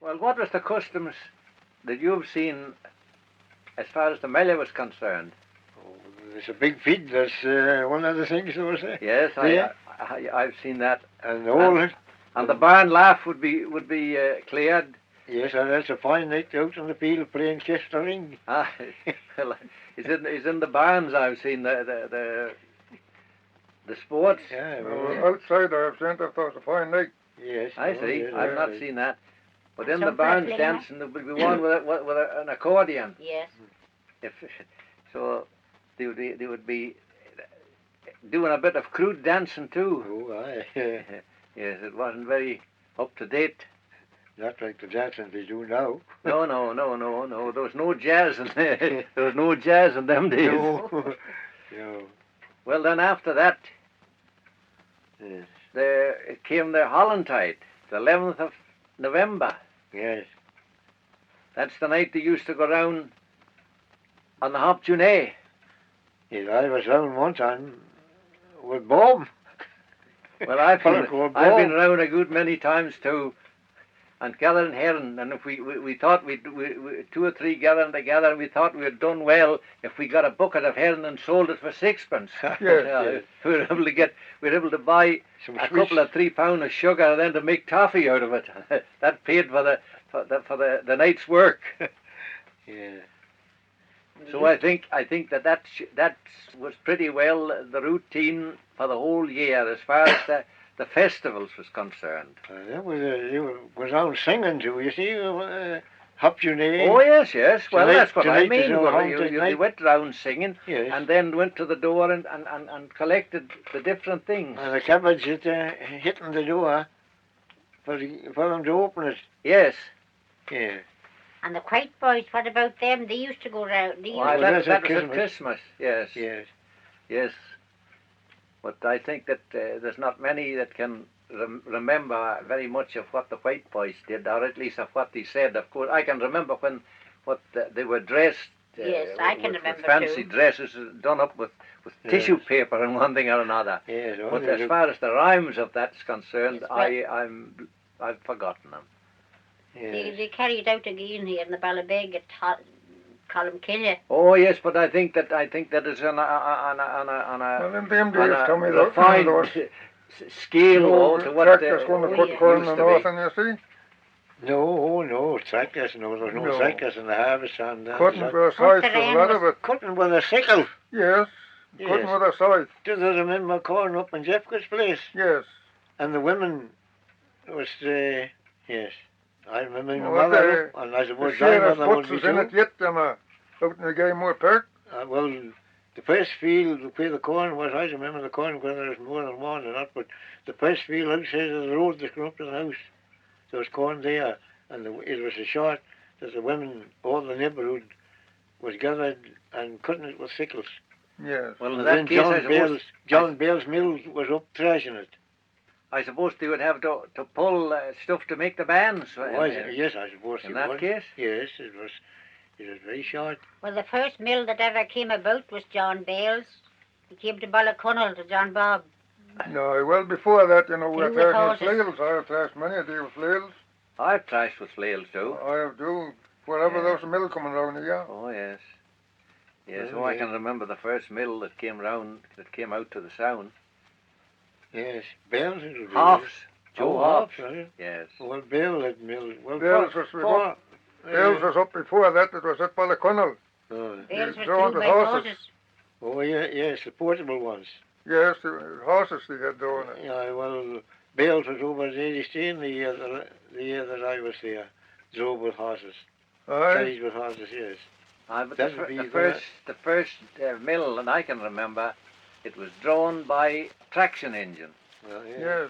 Well, what was the customs that you've seen as far as the Mellia was concerned? Oh, there's a big feed. That's one of the things there was. Yes, I've seen that. And all. And the barn laugh would be cleared. Yes, and that's a fine night out in the field playing Chester ring. Well, it's in the barns I've seen the sports. Yeah, well, outside I've seen if there was a fine night. Yes. I see. Yes, I've not seen that. But in the barns dancing, there would be one with an accordion. Yes. So they would be doing a bit of crude dancing too. Oh, aye. Yes, it wasn't very up to date. Not like the dancing they do now. No. There was no jazz in there. There was no jazz in them days. No. No. Well, then after that, Yes. it came the Hollandtide, the 11th of November. Yes. That's the night they used to go round on the Hop Juné. Yes, I was round one time with Bob. Well, I've been around a good many times too, and gathering herring. And if we thought we 2 or 3 gathering together, and we thought we had done well if we got a bucket of herring and sold it for 6pence. Yes. We were able to buy a couple of £3 of sugar, and then to make toffee out of it. That paid for the night's work. Yeah. So I think that was pretty well the routine for the whole year as far as the festivals was concerned. That was out singing too, you see. Hop Juné. Oh yes. Well, Tonight- that's what I tonight mean. is our Well, haunted you night. went round singing, Yes. and then went to the door and collected the different things. And the cabbage hitting the door for them to open it. Yes. Yeah. And the White Boys, what about them? They used to go round. Well, that was at Christmas. Yes. Yes. Yes. But I think that there's not many that can remember very much of what the White Boys did, or at least of what they said. Of course, I can remember they were dressed. Yes, I can remember with fancy too. dresses done up with tissue paper and one thing or another. Yes. But as far as the rhymes of that's concerned, Yes, I've forgotten them. They carried out again here in the Ballabeg at Columkillia. Oh yes, but I think that it's on a Well, in them days, Tommy, refined scale to what tractors going to cut corn used and to all, be. and you see. No, tractors. No, there's no tractors in the harvest. And Cutting with a scythe, a lot of it. Cutting with a sickle. Yes. Cutting with a scythe. Do they remember corn up in Jeffco's place? Yes. And the women was, yes. I remember my Well, mother, and I suppose The my sheriff's mother would butts be is in it too. yet, out in the Gaymore Park. Well, the first field where the corn was, I remember the corn, whether there was more than one or not, but the first field outside of the road that came up to the house, there was corn there, and it was a short that the women, all the neighbourhood, was gathered and cutting it with sickles. Yes. Well, in And that then case, John Bale's mill was up thrashing it. I suppose they would have to pull stuff to make the bands. Yes, I suppose In that case? Yes, it was very short. Well, the first mill that ever came about was John Bale's. He came to Ballaconnell to John Bob. No, well, before that, we were Through the thrashing with houses. flails. I have thrashed many a day with flails. I've thrashed with flails too. I have do. Wherever Yeah. there's a mill coming round here. Oh yes. Yes, Oh, I yeah. can remember the first mill that came out to the sound. Yes, Bale's it would be. Hoffs. Joe Oh, Hoffs. right? Yes. Well, Bale had mill. Well, Bale's was Bale's was up before that. It was at Ballaconnell. Bale's was drawn through the by horses. horses. Oh, yeah, yes, the portable ones. Yes, the horses they had doing it. Yeah, well, Bale's was over at 80 the year that I was there. Drove with horses. Aye. Carried with horses, yes. But That would be the first mill, and I can remember, it was drawn by traction engine. Well, yeah. Yes.